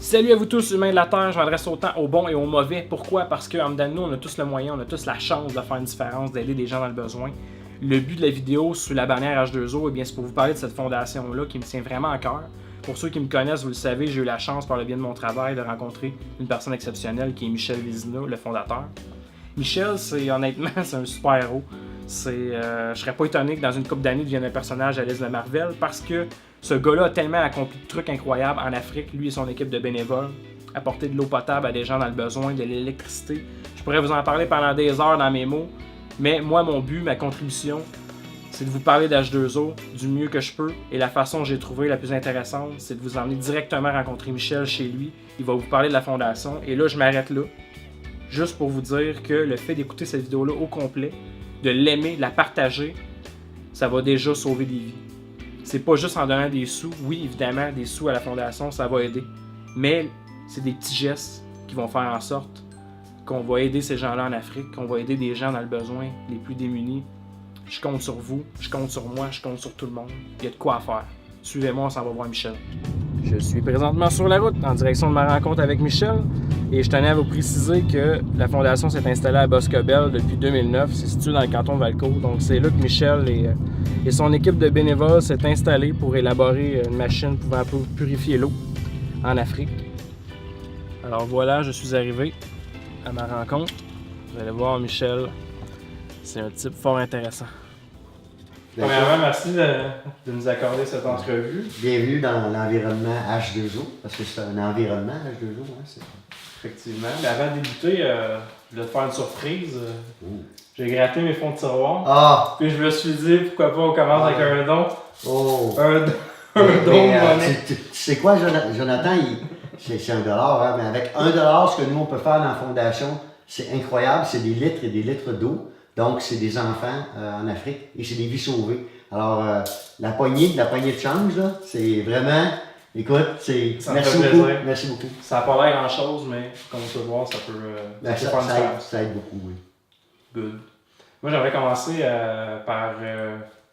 Salut à vous tous, humains de la Terre, je m'adresse autant aux bons et aux mauvais. Pourquoi? Parce qu'en dedans de nous, on a tous le moyen, on a tous la chance de faire une différence, d'aider des gens dans le besoin. Le but de la vidéo sous la bannière H2O, c'est pour vous parler de cette fondation-là qui me tient vraiment à cœur. Pour ceux qui me connaissent, vous le savez, j'ai eu la chance par le bien de mon travail de rencontrer une personne exceptionnelle qui est Michel Vézina, le fondateur. Michel, honnêtement, c'est un super héros. Je serais pas étonné que dans une couple d'années, il devienne un personnage à l'aise de Marvel parce que ce gars-là a tellement accompli de trucs incroyables en Afrique, lui et son équipe de bénévoles, apporter de l'eau potable à des gens dans le besoin, de l'électricité. Je pourrais vous en parler pendant des heures dans mes mots, mais moi, mon but, ma contribution, c'est de vous parler d'H2O du mieux que je peux, et la façon que j'ai trouvé la plus intéressante, c'est de vous emmener directement rencontrer Michel chez lui. Il va vous parler de la fondation, et là, je m'arrête là, juste pour vous dire que le fait d'écouter cette vidéo-là au complet, de l'aimer, de la partager, ça va déjà sauver des vies. C'est pas juste en donnant des sous. Oui, évidemment, des sous à la fondation, ça va aider. Mais c'est des petits gestes qui vont faire en sorte qu'on va aider ces gens-là en Afrique, qu'on va aider des gens dans le besoin, les plus démunis. Je compte sur vous, je compte sur moi, je compte sur tout le monde. Il y a de quoi à faire. Suivez-moi, on s'en va voir Michel. Je suis présentement sur la route, en direction de ma rencontre avec Michel. Et je tenais à vous préciser que la fondation s'est installée à Boscobel depuis 2009. C'est situé dans le canton de Valcourt. Donc c'est là que Michel et son équipe de bénévoles s'est installée pour élaborer une machine pouvant purifier l'eau en Afrique. Alors voilà, je suis arrivé à ma rencontre. Vous allez voir Michel, c'est un type fort intéressant. Premièrement, merci de nous accorder cette entrevue. Bienvenue dans l'environnement H2O, parce que c'est un environnement H2O. Hein, Effectivement. Mais avant de débuter, je voulais te faire une surprise. J'ai gratté mes fonds de tiroir. Puis je me suis dit, pourquoi pas on commence avec un don. Un don de monnaie. Tu sais quoi, Jonathan, c'est $1, hein, mais avec $1, ce que nous on peut faire dans la fondation, c'est incroyable, c'est des litres et des litres d'eau. Donc, c'est des enfants en Afrique et c'est des vies sauvées. Alors, la poignée de change, là, c'est vraiment... Écoute, c'est... Merci beaucoup. Merci beaucoup. Ça n'a pas l'air grand-chose, mais comme on peut voir, ça peut faire une différence. Ça aide beaucoup, oui. Good. Moi, j'aimerais commencer par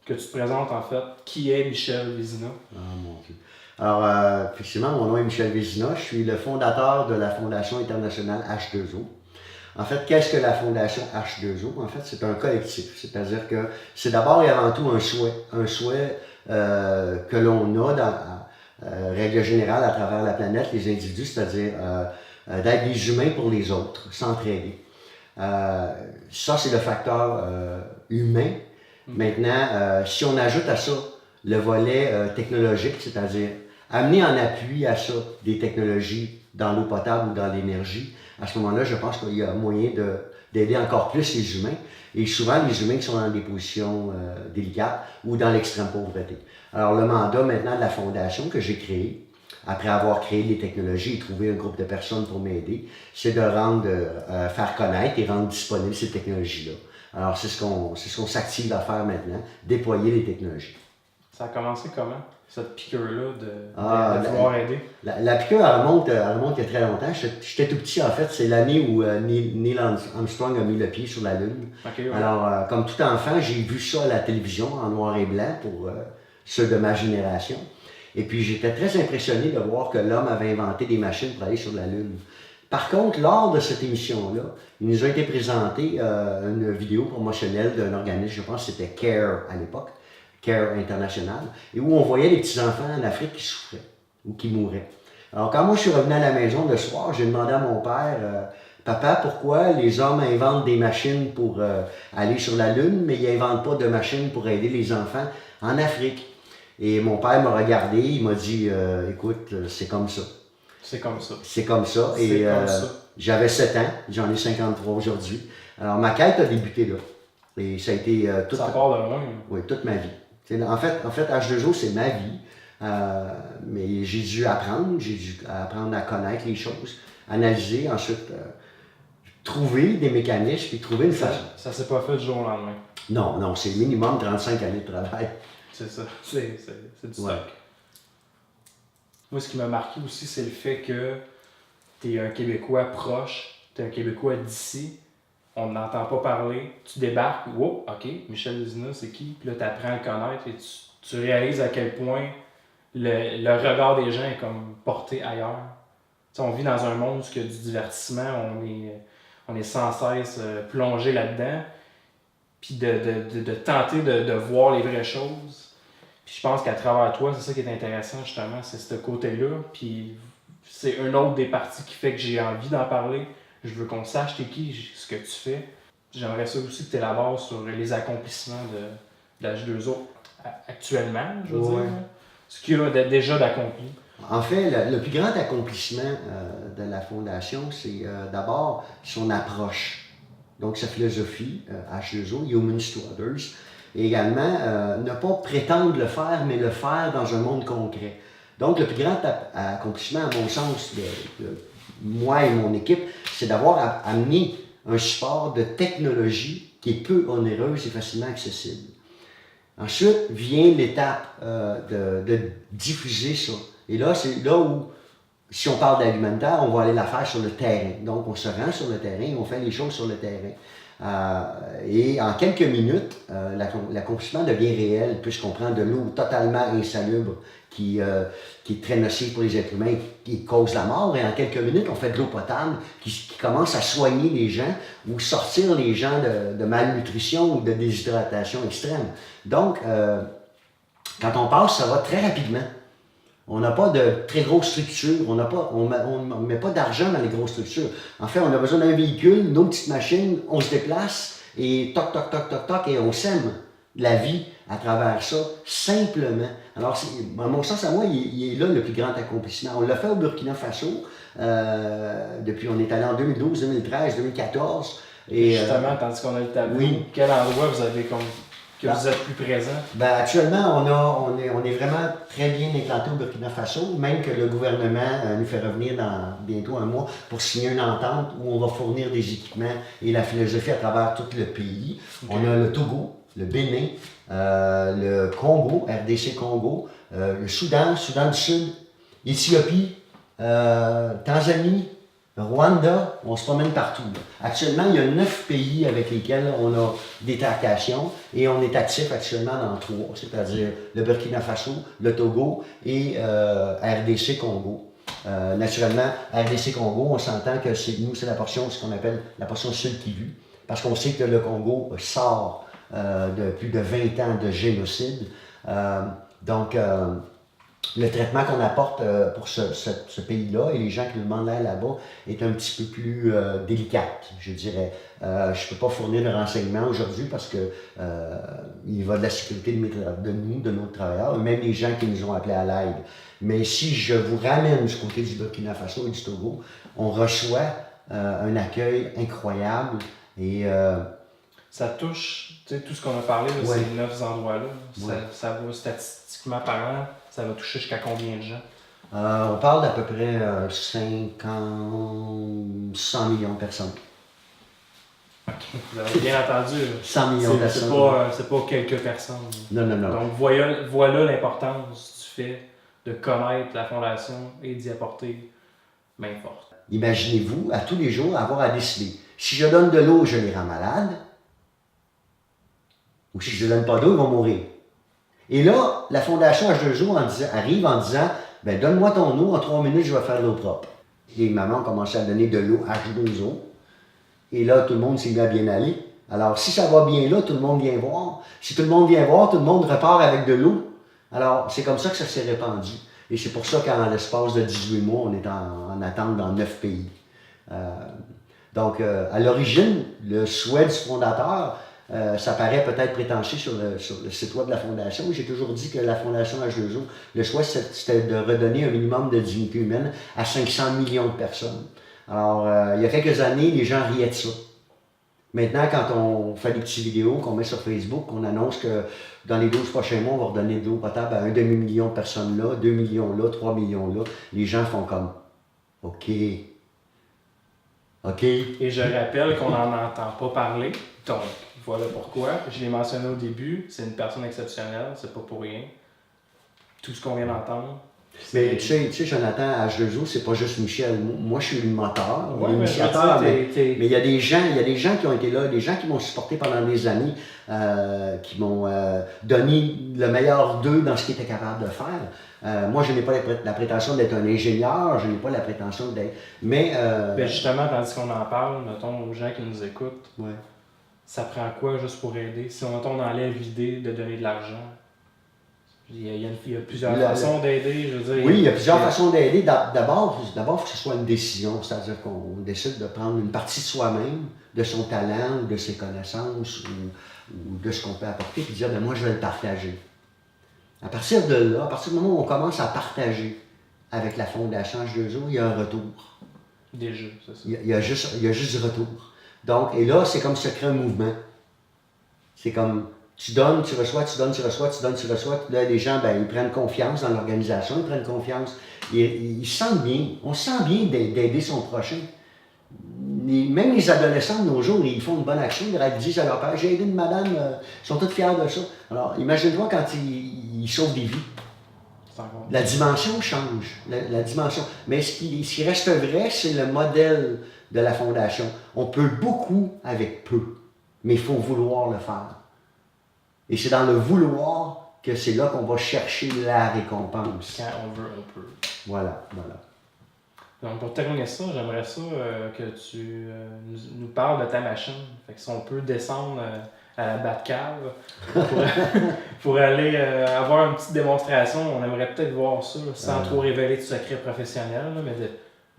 que tu te présentes, en fait. Qui est Michel Vézina? Ah, mon Dieu. Alors, effectivement, mon nom est Michel Vézina. Je suis le fondateur de la Fondation internationale H2O. En fait, qu'est-ce que la Fondation H2O? En fait, c'est un collectif. C'est-à-dire que c'est d'abord et avant tout un souhait. Un souhait que l'on a dans règle générale à travers la planète, les individus, c'est-à-dire d'être des humains pour les autres, s'entraider. Ça, c'est le facteur humain. Maintenant, si on ajoute à ça le volet technologique, c'est-à-dire amener en appui à ça des technologies dans l'eau potable ou dans l'énergie, à ce moment-là, je pense qu'il y a moyen d'aider encore plus les humains, et souvent les humains qui sont dans des positions délicates ou dans l'extrême pauvreté. Alors le mandat maintenant de la Fondation que j'ai créé, après avoir créé les technologies et trouvé un groupe de personnes pour m'aider, c'est de faire connaître et rendre disponibles ces technologies-là. Alors c'est ce qu'on s'active à faire maintenant, déployer les technologies. Ça a commencé comment, cette piqûre-là de pouvoir aider? La piqûre, elle remonte il y a très longtemps. J'étais tout petit, en fait. C'est l'année où Neil Armstrong a mis le pied sur la Lune. Okay, ouais. Alors, comme tout enfant, j'ai vu ça à la télévision, en noir et blanc, pour ceux de ma génération. Et puis, j'étais très impressionné de voir que l'homme avait inventé des machines pour aller sur la Lune. Par contre, lors de cette émission-là, il nous a été présenté une vidéo promotionnelle d'un organisme, je pense que c'était CARE à l'époque, CARE International, et où on voyait les petits-enfants en Afrique qui souffraient ou qui mouraient. Alors, quand moi je suis revenu à la maison le soir, j'ai demandé à mon père, Papa, pourquoi les hommes inventent des machines pour aller sur la Lune, mais ils n'inventent pas de machines pour aider les enfants en Afrique? Et mon père m'a regardé, il m'a dit, écoute, c'est comme ça. C'est comme ça. C'est comme ça. Et j'avais 7 ans, j'en ai 53 aujourd'hui. Alors, ma quête a débuté là. Et ça a été ça part de loin. Oui, toute ma vie. En fait, H2O, c'est ma vie, mais j'ai dû apprendre à connaître les choses, analyser, ensuite trouver des mécanismes, puis trouver une façon. Ça s'est pas fait du jour au lendemain? Non, c'est minimum 35 années de travail. C'est ça, c'est du stock. Moi, ce qui m'a marqué aussi, c'est le fait que tu es un Québécois proche, tu es un Québécois d'ici, on n'entend pas parler, tu débarques, wow, ok, Michel Vézina, c'est qui? Puis là, tu apprends à le connaître et tu réalises à quel point le regard des gens est comme porté ailleurs. on vit dans un monde où il y a du divertissement, on est sans cesse plongé là-dedans, puis de tenter de voir les vraies choses. Puis je pense qu'à travers toi, c'est ça qui est intéressant justement, c'est ce côté-là. Puis c'est une autre des parties qui fait que j'ai envie d'en parler. Je veux qu'on sache t'es qui, ce que tu fais. J'aimerais ça aussi que tu élabores sur les accomplissements de H2O actuellement, je veux dire. Ce qu'il y a déjà d'accompli. En fait, le plus grand accomplissement de la Fondation, c'est d'abord son approche. Donc, sa philosophie, H2O, Humans to Others. Et également, ne pas prétendre le faire, mais le faire dans un monde concret. Donc, le plus grand accomplissement, à mon sens, de moi et mon équipe, c'est d'avoir amené un support de technologie qui est peu onéreuse et facilement accessible. Ensuite vient l'étape de diffuser ça. Et là, c'est là où, si on parle d'alimentaire, on va aller la faire sur le terrain. Donc, on se rend sur le terrain et on fait les choses sur le terrain. Et en quelques minutes, l'accomplissement devient réel, puisqu'on prend de l'eau totalement insalubre qui est très nocive pour les êtres humains, qui cause la mort. Et en quelques minutes, on fait de l'eau potable qui commence à soigner les gens ou sortir les gens de malnutrition ou de déshydratation extrême. Donc, quand on passe, ça va très rapidement. On n'a pas de très grosses structures, on ne met pas d'argent dans les grosses structures. En fait, on a besoin d'un véhicule, nos petites machines, on se déplace et toc, toc, toc, toc, toc, et on sème la vie à travers ça, simplement. Alors, à mon sens, à moi, il est là le plus grand accomplissement. On l'a fait au Burkina Faso, depuis, on est allé en 2012, 2013, 2014. Et, justement, tandis qu'on a le tableau, oui. Quel endroit vous avez vous êtes plus présent? Actuellement, on est vraiment très bien implanté au Burkina Faso, même que le gouvernement nous fait revenir dans bientôt un mois pour signer une entente où on va fournir des équipements et la philosophie à travers tout le pays. Okay. On a le Togo, le Bénin, le Congo, RDC Congo, le Soudan du Sud, Éthiopie, Tanzanie, Rwanda, on se promène partout. Actuellement, il y a 9 pays avec lesquels on a des tractations et on est actif actuellement dans 3, c'est-à-dire le Burkina Faso, le Togo et RDC Congo. Naturellement, RDC Congo, on s'entend que c'est la portion, ce qu'on appelle la portion Sud Kivu, parce qu'on sait que le Congo sort de plus de 20 ans de génocide. Donc, le traitement qu'on apporte pour ce pays-là et les gens qui nous demandent l'aide là-bas est un petit peu plus délicat, je dirais. Je ne peux pas fournir de renseignements aujourd'hui parce que il va de la sécurité de nos travailleurs, même les gens qui nous ont appelés à l'aide. Mais si je vous ramène du côté du Burkina Faso et du Togo, on reçoit un accueil incroyable et ça touche, tu sais, tout ce qu'on a parlé de ces 9 endroits-là, ça va statistiquement parlant, ça va toucher jusqu'à combien de gens? On parle d'à peu près 100 millions de personnes. Ok, vous avez bien entendu. 100 millions de personnes. C'est pas quelques personnes. Non. Donc voilà l'importance du fait de connaître la Fondation et d'y apporter main forte. Imaginez-vous, à tous les jours, avoir à décider. Si je donne de l'eau, je les rends malades. Ou si je ne donne pas d'eau, ils vont mourir. Et là, la Fondation H2O arrive en disant ben, donne-moi ton eau, en 3 minutes, je vais faire de l'eau propre. Les mamans ont commencé à donner de l'eau H2O. Et là, tout le monde s'est mis à bien aller. Alors, si ça va bien là, tout le monde vient voir. Si tout le monde vient voir, tout le monde repart avec de l'eau. Alors, c'est comme ça que ça s'est répandu. Et c'est pour ça qu'en l'espace de 18 mois, on est en attente dans 9 pays. Donc, à l'origine, le souhait du fondateur, ça paraît peut-être prétentieux sur le site web de la Fondation. J'ai toujours dit que la Fondation H2O, le choix, c'était de redonner un minimum de dignité humaine à 500 millions de personnes. Alors, il y a quelques années, les gens riaient de ça. Maintenant, quand on fait des petites vidéos qu'on met sur Facebook, on annonce que dans les 12 prochains mois, on va redonner de l'eau potable à 1 demi-million de personnes là, 2 millions là, 3 millions là. Les gens font comme « OK. OK. » Et je rappelle qu'on n'en entend pas parler. Donc, voilà pourquoi. Je l'ai mentionné au début, c'est une personne exceptionnelle, c'est pas pour rien. Tout ce qu'on vient d'entendre, Mais tu sais, Jonathan, à H2O, c'est pas juste Michel. Moi, je suis le moteur, Ouais, l'initiateur, mais il y a des gens qui ont été là, des gens qui m'ont supporté pendant des années, qui m'ont donné le meilleur d'eux dans ce qu'ils étaient capables de faire. Moi, je n'ai pas la prétention d'être un ingénieur, je n'ai pas la prétention d'être... Mais justement, tandis qu'on en parle, mettons, aux gens qui nous écoutent, ouais. Ça prend quoi juste pour aider? Si on enlève l'idée de donner de l'argent, il y a plusieurs façons d'aider, je veux dire. Oui, il y a plusieurs façons d'aider. D'abord, il faut que ce soit une décision, c'est-à-dire qu'on décide de prendre une partie de soi-même, de son talent, ou de ses connaissances, ou de ce qu'on peut apporter, puis dire, moi, je vais le partager. À partir de là, à partir du moment où on commence à partager avec la Fondation H2O, il y a un retour. Déjà, c'est ça. Il y a juste du retour. Donc, et là, c'est comme se crée un mouvement. C'est comme, tu donnes, tu reçois, tu donnes, tu reçois, tu donnes, tu reçois. Là, les gens, ils prennent confiance dans l'organisation, ils prennent confiance. Ils se sentent bien. On se sent bien d'aider son prochain. Même les adolescents de nos jours, ils font une bonne action. Ils disent à leur père, j'ai aidé une madame, ils sont tous fiers de ça. Alors, imagine-toi quand ils sauvent des vies. La dimension change. La dimension. Mais ce qui reste vrai, c'est le modèle de la Fondation. On peut beaucoup avec peu, mais il faut vouloir le faire. Et c'est dans le vouloir que c'est là qu'on va chercher la récompense. Quand on veut, on peut. Voilà. Donc pour terminer ça, j'aimerais ça que tu nous parles de ta machine. Fait que si on peut descendre à la Batcave pour aller avoir une petite démonstration, on aimerait peut-être voir ça sans trop révéler de secrets professionnels, mais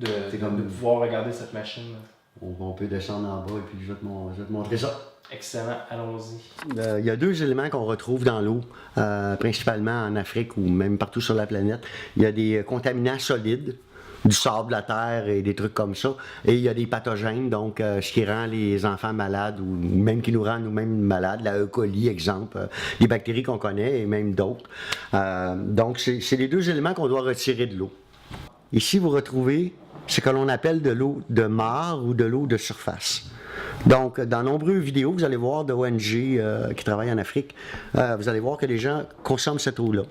de pouvoir regarder cette machine. On peut descendre en bas et puis je vais te montrer ça. Excellent, allons-y. Il y a deux éléments qu'on retrouve dans l'eau, principalement en Afrique ou même partout sur la planète. Il y a des contaminants solides, du sable, de la terre et des trucs comme ça. Et il y a des pathogènes, donc ce qui rend les enfants malades ou même qui nous rend nous-mêmes malades, la E. coli, exemple, les bactéries qu'on connaît et même d'autres. Donc c'est les deux éléments qu'on doit retirer de l'eau. Ici, vous retrouvez ce que l'on appelle de l'eau de mare ou de l'eau de surface. Donc, dans nombreuses vidéos, vous allez voir d'ONG qui travaillent en Afrique, vous allez voir que les gens consomment cette eau-là.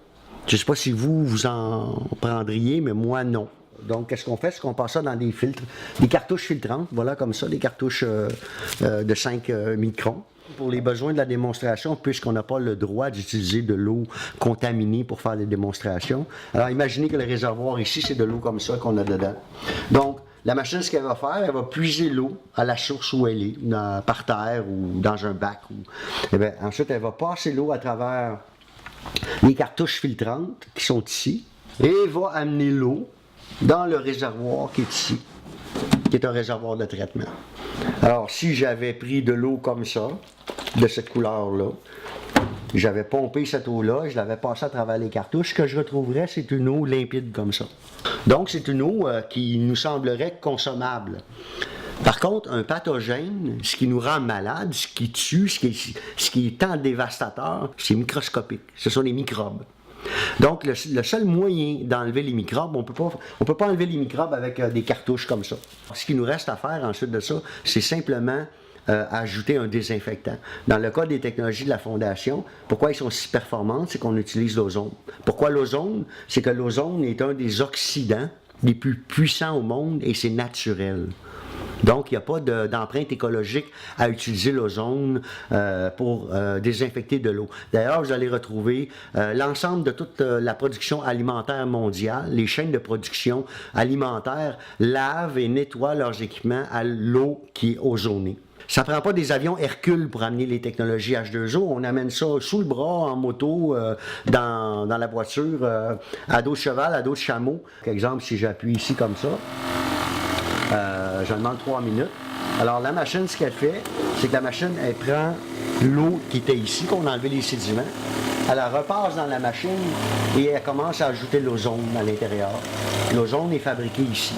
Je ne sais pas si vous en prendriez, mais moi, non. Donc, qu'est-ce qu'on fait? C'est qu'on passe ça dans des filtres, des cartouches filtrantes, voilà, comme ça, des cartouches de 5 microns. Pour les besoins de la démonstration, puisqu'on n'a pas le droit d'utiliser de l'eau contaminée pour faire des démonstrations. Alors, imaginez que le réservoir ici, c'est de l'eau comme ça qu'on a dedans. Donc, la machine, ce qu'elle va faire, elle va puiser l'eau à la source où elle est, par terre ou dans un bac. Et bien, ensuite, elle va passer l'eau à travers les cartouches filtrantes qui sont ici et va amener l'eau dans le réservoir qui est ici, qui est un réservoir de traitement. Alors, si j'avais pris de l'eau comme ça, de cette couleur-là, j'avais pompé cette eau-là, je l'avais passée à travers les cartouches, ce que je retrouverais, c'est une eau limpide comme ça. Donc, c'est une eau qui nous semblerait consommable. Par contre, un pathogène, ce qui nous rend malade, ce qui tue, ce qui est tant dévastateur, c'est microscopique. Ce sont les microbes. Donc, le seul moyen d'enlever les microbes, on peut pas enlever les microbes avec des cartouches comme ça. Ce qui nous reste à faire ensuite de ça, c'est simplement ajouter un désinfectant. Dans le cas des technologies de la Fondation, pourquoi ils sont si performantes, c'est qu'on utilise l'ozone. Pourquoi l'ozone? C'est que l'ozone est un des oxydants les plus puissants au monde et c'est naturel. Donc, il n'y a pas d'empreinte écologique à utiliser l'ozone pour désinfecter de l'eau. D'ailleurs, vous allez retrouver l'ensemble de toute la production alimentaire mondiale, les chaînes de production alimentaire lavent et nettoient leurs équipements à l'eau qui est ozonée. Ça ne prend pas des avions Hercule pour amener les technologies H2O. On amène ça sous le bras, en moto, dans la voiture, à dos de cheval, à dos de chameau. Par exemple, si j'appuie ici comme ça, je demande 3 minutes. Alors la machine, ce qu'elle fait, c'est que la machine, elle prend l'eau qui était ici, qu'on a enlevé les sédiments, elle la repasse dans la machine et elle commence à ajouter l'ozone à l'intérieur. L'ozone est fabriqué ici,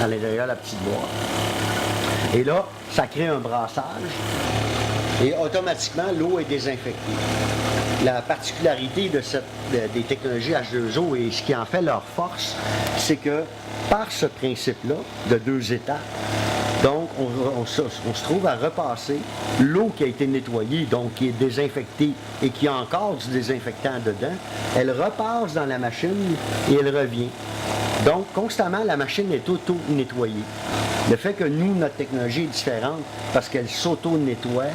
à l'intérieur de la petite boîte. Et là, ça crée un brassage et automatiquement, l'eau est désinfectée. La particularité des technologies H2O et ce qui en fait leur force, c'est que par ce principe-là, de 2 étapes, donc on se trouve à repasser l'eau qui a été nettoyée, donc qui est désinfectée et qui a encore du désinfectant dedans. Elle repasse dans la machine et elle revient. Donc, constamment, la machine est auto-nettoyée. Le fait que nous, notre technologie est différente parce qu'elle s'auto-nettoie,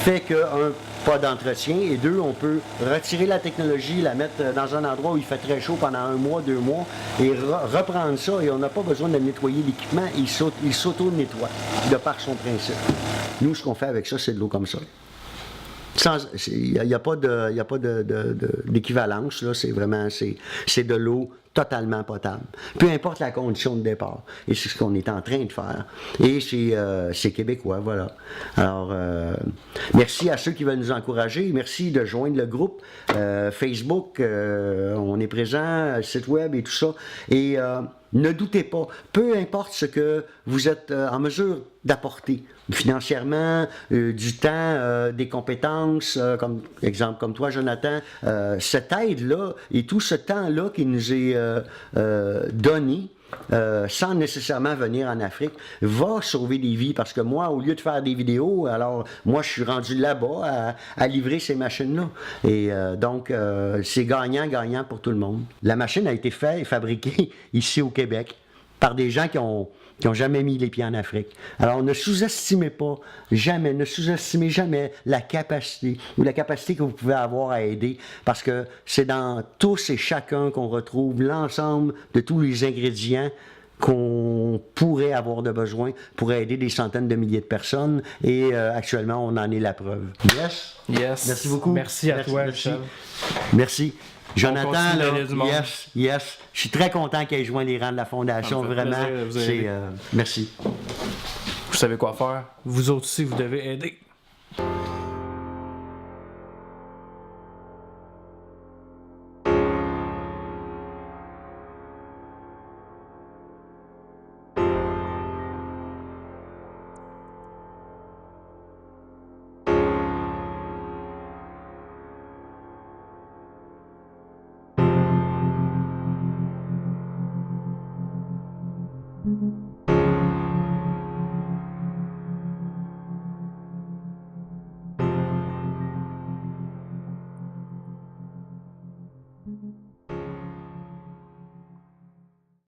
fait que, un, pas d'entretien, et deux, on peut retirer la technologie, la mettre dans un endroit où il fait très chaud pendant 1 mois, 2 mois, et reprendre ça, et on n'a pas besoin de nettoyer l'équipement, il s'auto-nettoie, de par son principe. Nous, ce qu'on fait avec ça, c'est de l'eau comme ça. Il n'y a pas d'équivalence, là, c'est vraiment, c'est de l'eau totalement potable. Peu importe la condition de départ. Et c'est ce qu'on est en train de faire. Et c'est québécois, voilà. Alors, merci à ceux qui veulent nous encourager. Merci de joindre le groupe Facebook. On est présent, site web et tout ça. Et ne doutez pas, peu importe ce que vous êtes en mesure d'apporter, financièrement, du temps, des compétences, comme exemple comme toi, Jonathan, cette aide-là et tout ce temps-là qui nous est donné, sans nécessairement venir en Afrique, va sauver des vies. Parce que moi, au lieu de faire des vidéos, alors moi, je suis rendu là-bas à livrer ces machines-là. Et donc, c'est gagnant-gagnant pour tout le monde. La machine a été faite et fabriquée ici au Québec par des gens qui ont jamais mis les pieds en Afrique. Alors, ne sous-estimez pas, jamais, ne sous-estimez jamais la capacité ou la capacité que vous pouvez avoir à aider, parce que c'est dans tous et chacun qu'on retrouve l'ensemble de tous les ingrédients qu'on pourrait avoir de besoin pour aider des centaines de milliers de personnes, et actuellement, on en est la preuve. Yes? Yes. Merci beaucoup. Merci à toi, Michel. Merci. Jonathan, là, yes. Je suis très content qu'il ait joint les rangs de la Fondation, vraiment. Merci. Vous savez quoi faire. Vous autres aussi, vous devez aider. Mm-hmm.